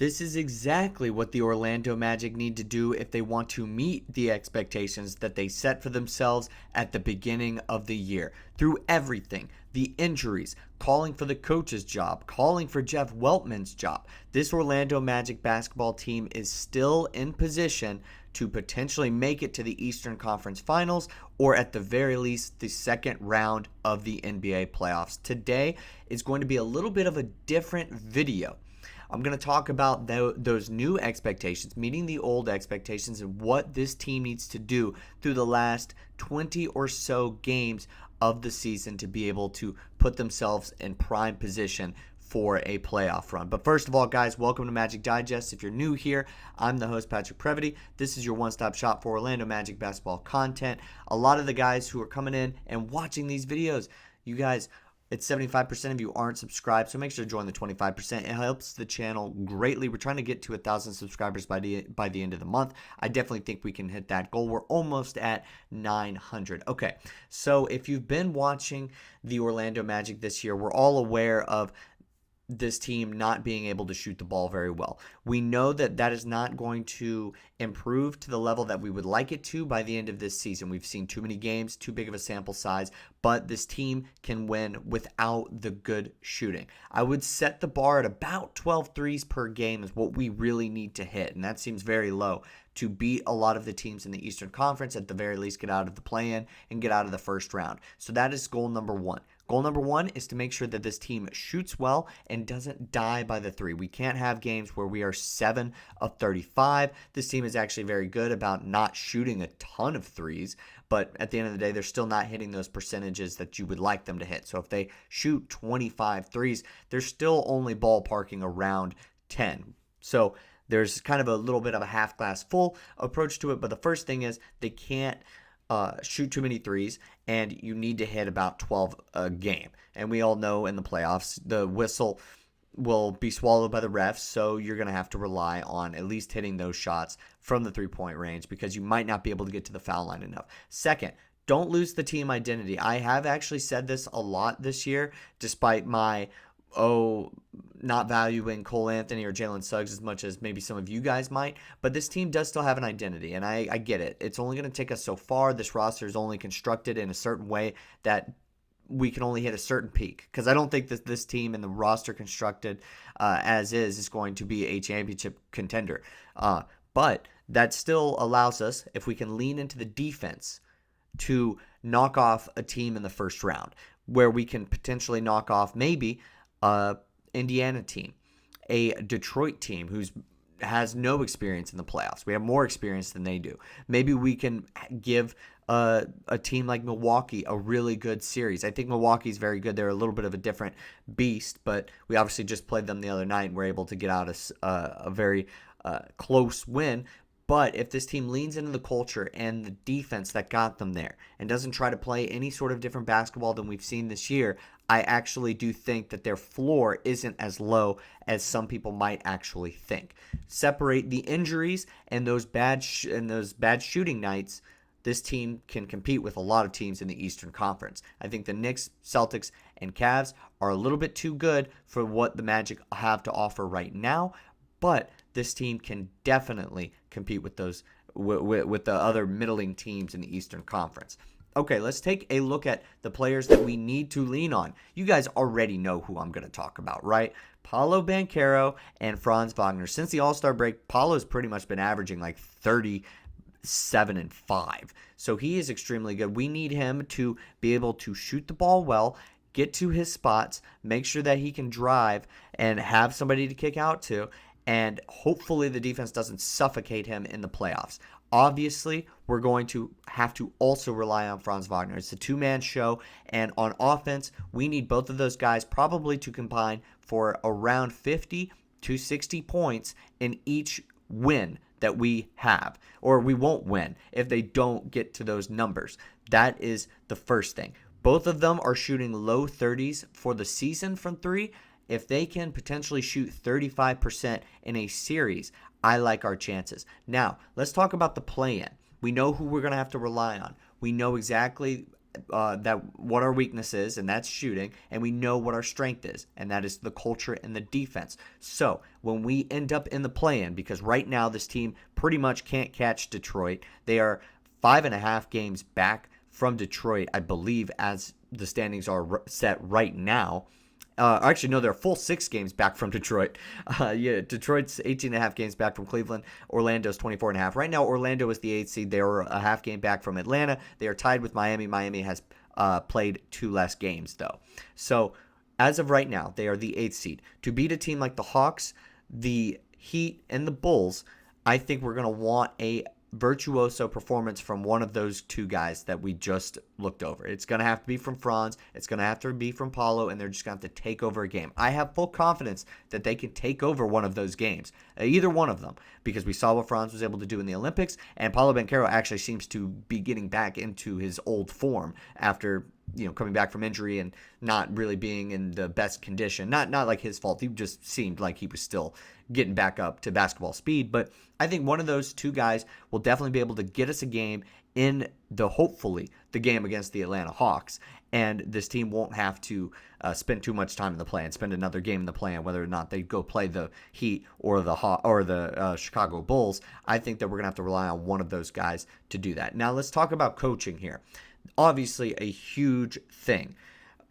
This is exactly what the Orlando Magic need to do if they want to meet the expectations that they set for themselves at the beginning of the year. Through everything, the injuries, calling for the coach's job, calling for Jeff Weltman's job, this Orlando Magic basketball team is still in position to potentially make it to the Eastern Conference Finals, or at the very least, the second round of the NBA playoffs. Today is going to be a little bit of a different video. I'm going to talk about those new expectations, meeting the old expectations, and what this team needs to do through the last 20 or so games of the season to be able to put themselves in prime position for a playoff run. But first of all, guys, welcome to Magic Digest. If you're new here, I'm the host, Patrick Previty. This is your one-stop shop for Orlando Magic basketball content. A lot of the guys who are coming in and watching these videos, you guys, it's 75% of you aren't subscribed, so make sure to join the 25%. It helps the channel greatly. We're trying to get to 1,000 subscribers by the end of the month. I definitely think we can hit that goal. We're almost at 900. Okay, so if you've been watching the Orlando Magic this year, we're all aware of this team not being able to shoot the ball very well. We know that that is not going to improve to the level that we would like it to by the end of this season. We've seen too many games, too big of a sample size, but this team can win without the good shooting. I would set the bar at about 12 threes per game is what we really need to hit, and that seems very low to beat a lot of the teams in the Eastern Conference, at the very least get out of the play-in and get out of the first round. So that is goal number one. Goal number one is to make sure that this team shoots well and doesn't die by the three. We can't have games where we are 7 of 35. This team is actually very good about not shooting a ton of threes, but at the end of the day, they're still not hitting those percentages that you would like them to hit. So if they shoot 25 threes, they're still only ballparking around 10. So there's kind of a little bit of a half glass full approach to it, but the first thing is they can't shoot too many threes, and you need to hit about 12 a game. And we all know in the playoffs, the whistle will be swallowed by the refs, so you're going to have to rely on at least hitting those shots from the three-point range because you might not be able to get to the foul line enough. Second, don't lose the team identity. I have actually said this a lot this year, despite my not valuing Cole Anthony or Jalen Suggs as much as maybe some of you guys might, but this team does still have an identity, and I get it. It's only going to take us so far. This roster is only constructed in a certain way that we can only hit a certain peak, because I don't think that this team and the roster constructed as is going to be a championship contender. But that still allows us, if we can lean into the defense, to knock off a team in the first round, where we can potentially knock off maybe Indiana team, a Detroit team who has no experience in the playoffs. We have more experience than they do. Maybe we can give a team like Milwaukee a really good series. I think Milwaukee's very good. They're a little bit of a different beast, but we obviously just played them the other night and were able to get out a very close win. But if this team leans into the culture and the defense that got them there and doesn't try to play any sort of different basketball than we've seen this year, I actually do think that their floor isn't as low as some people might actually think. Separate the injuries and those bad shooting nights, this team can compete with a lot of teams in the Eastern Conference. I think the Knicks, Celtics, and Cavs are a little bit too good for what the Magic have to offer right now, but this team can definitely compete with those with the other middling teams in the Eastern Conference. Okay, let's take a look at the players that we need to lean on. You guys already know who I'm going to talk about, right? Paolo Banchero and Franz Wagner. Since the All-Star break, Paolo's pretty much been averaging like 37 and 5. So he is extremely good. We need him to be able to shoot the ball well, get to his spots, make sure that he can drive and have somebody to kick out to, and hopefully the defense doesn't suffocate him in the playoffs. Obviously, we're going to have to also rely on Franz Wagner. It's a two-man show, and on offense, we need both of those guys probably to combine for around 50 to 60 points in each win that we have, or we won't win if they don't get to those numbers. That is the first thing. Both of them are shooting low 30s for the season from three. If they can potentially shoot 35% in a series, I like our chances. Now, let's talk about the play-in. We know who we're going to have to rely on. We know exactly that what our weakness is, and that's shooting, and we know what our strength is, and that is the culture and the defense. So when we end up in the play-in, because right now this team pretty much can't catch Detroit, they are 5.5 games back from Detroit, I believe, as the standings are set right now. Actually, no, they're a full 6 games back from Detroit. Detroit's 18.5 games back from Cleveland. Orlando's 24.5. Right now, Orlando is the 8th seed. They are a half game back from Atlanta. They are tied with Miami. Miami has played 2 less games, though. So, as of right now, they are the 8th seed. To beat a team like the Hawks, the Heat, and the Bulls, I think we're going to want a virtuoso performance from one of those 2 guys that we just looked over. It's going to have to be from Franz. It's going to have to be from Paolo, and they're just going to have to take over a game. I have full confidence that they can take over one of those games, either one of them, because we saw what Franz was able to do in the Olympics, and Paolo Banchero actually seems to be getting back into his old form after coming back from injury and not really being in the best condition. Not like his fault. He just seemed like he was still getting back up to basketball speed. But I think one of those 2 guys will definitely be able to get us a game in hopefully the game against the Atlanta Hawks. And this team won't have to spend too much time in the play and spend another game in the play, and whether or not they go play the Heat or the Chicago Bulls. I think that we're going to have to rely on one of those guys to do that. Now let's talk about coaching here. Obviously a huge thing.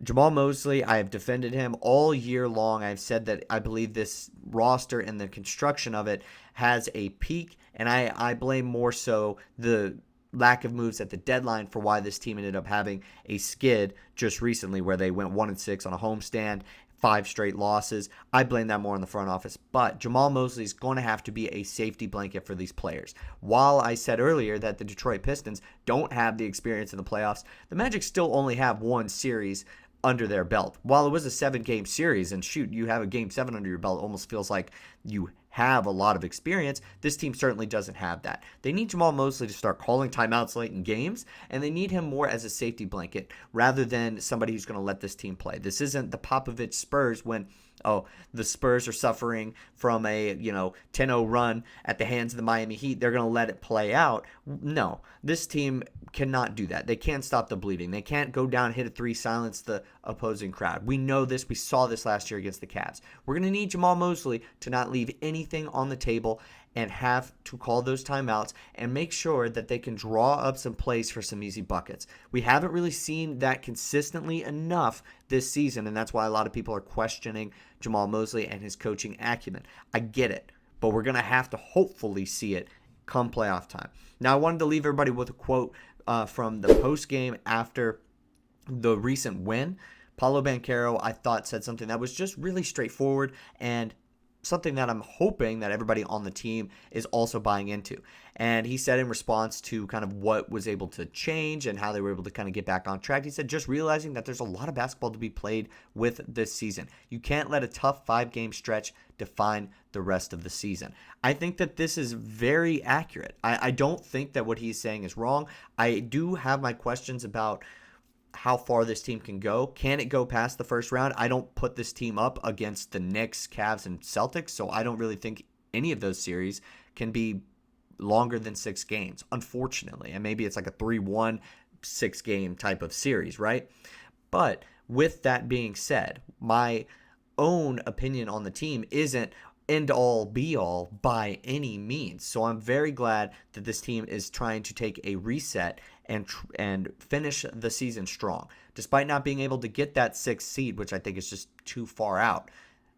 Jamahl Mosley, I have defended him all year long. I've said that I believe this roster and the construction of it has a peak, and I blame more so the lack of moves at the deadline for why this team ended up having a skid just recently where they went 1-6 on a homestand, 5 straight losses. I blame that more on the front office. But Jamahl Mosley is going to have to be a safety blanket for these players. While I said earlier that the Detroit Pistons don't have the experience in the playoffs, the Magic still only have 1 series under their belt. While it was a 7-game series, and shoot, you have a game 7 under your belt, it almost feels like you have a lot of experience. This team certainly doesn't have that. They need Jamahl Mosley to start calling timeouts late in games, and they need him more as a safety blanket rather than somebody who's going to let this team play. This isn't the Popovich Spurs when the Spurs are suffering from a 10-0 run at the hands of the Miami Heat. They're going to let it play out. No, this team cannot do that. They can't stop the bleeding. They can't go down, hit a 3, silence the opposing crowd. We know this. We saw this last year against the Cavs. We're going to need Jamahl Mosley to not leave anything on the table and have to call those timeouts and make sure that they can draw up some plays for some easy buckets. We haven't really seen that consistently enough this season, and that's why a lot of people are questioning Jamahl Mosley and his coaching acumen. I get it, but we're going to have to hopefully see it come playoff time. Now, I wanted to leave everybody with a quote from the post game after the recent win. Paolo Banchero, I thought, said something that was just really straightforward and something that I'm hoping that everybody on the team is also buying into. And he said in response to kind of what was able to change and how they were able to kind of get back on track, he said just realizing that there's a lot of basketball to be played with this season. You can't let a tough 5-game stretch define the rest of the season. I think that this is very accurate. I don't think that what he's saying is wrong. I do have my questions about how far this team can go. Can it go past the first round? I don't put this team up against the Knicks, Cavs, and Celtics, so I don't really think any of those series can be longer than 6 games, unfortunately. And maybe it's like a 3-1, 6-game type of series, right? But with that being said, my own opinion on the team isn't end-all, be-all by any means. So I'm very glad that this team is trying to take a reset and finish the season strong. Despite not being able to get that 6th seed, which I think is just too far out,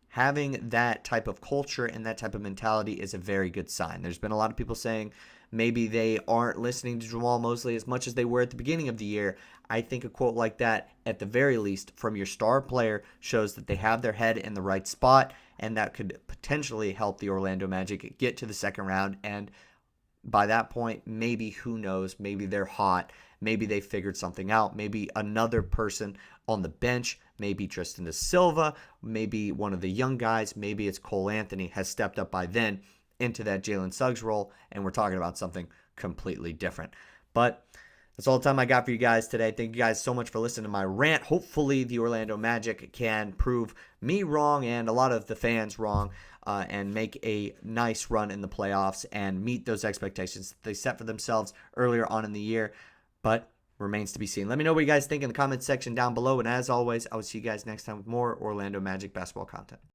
having that type of culture and that type of mentality is a very good sign. There's been a lot of people saying maybe they aren't listening to Jamahl Mosley as much as they were at the beginning of the year. I think a quote like that, at the very least, from your star player shows that they have their head in the right spot, and that could potentially help the Orlando Magic get to the second round. And by that point, maybe, who knows, maybe they're hot. Maybe they figured something out. Maybe another person on the bench, maybe Tristan da Silva, maybe one of the young guys, maybe it's Cole Anthony, has stepped up by then into that Jalen Suggs role, and we're talking about something completely different. But that's all the time I got for you guys today. Thank you guys so much for listening to my rant. Hopefully the Orlando Magic can prove me wrong and a lot of the fans wrong, and make a nice run in the playoffs and meet those expectations that they set for themselves earlier on in the year. But remains to be seen. Let me know what you guys think in the comments section down below. And as always, I will see you guys next time with more Orlando Magic basketball content.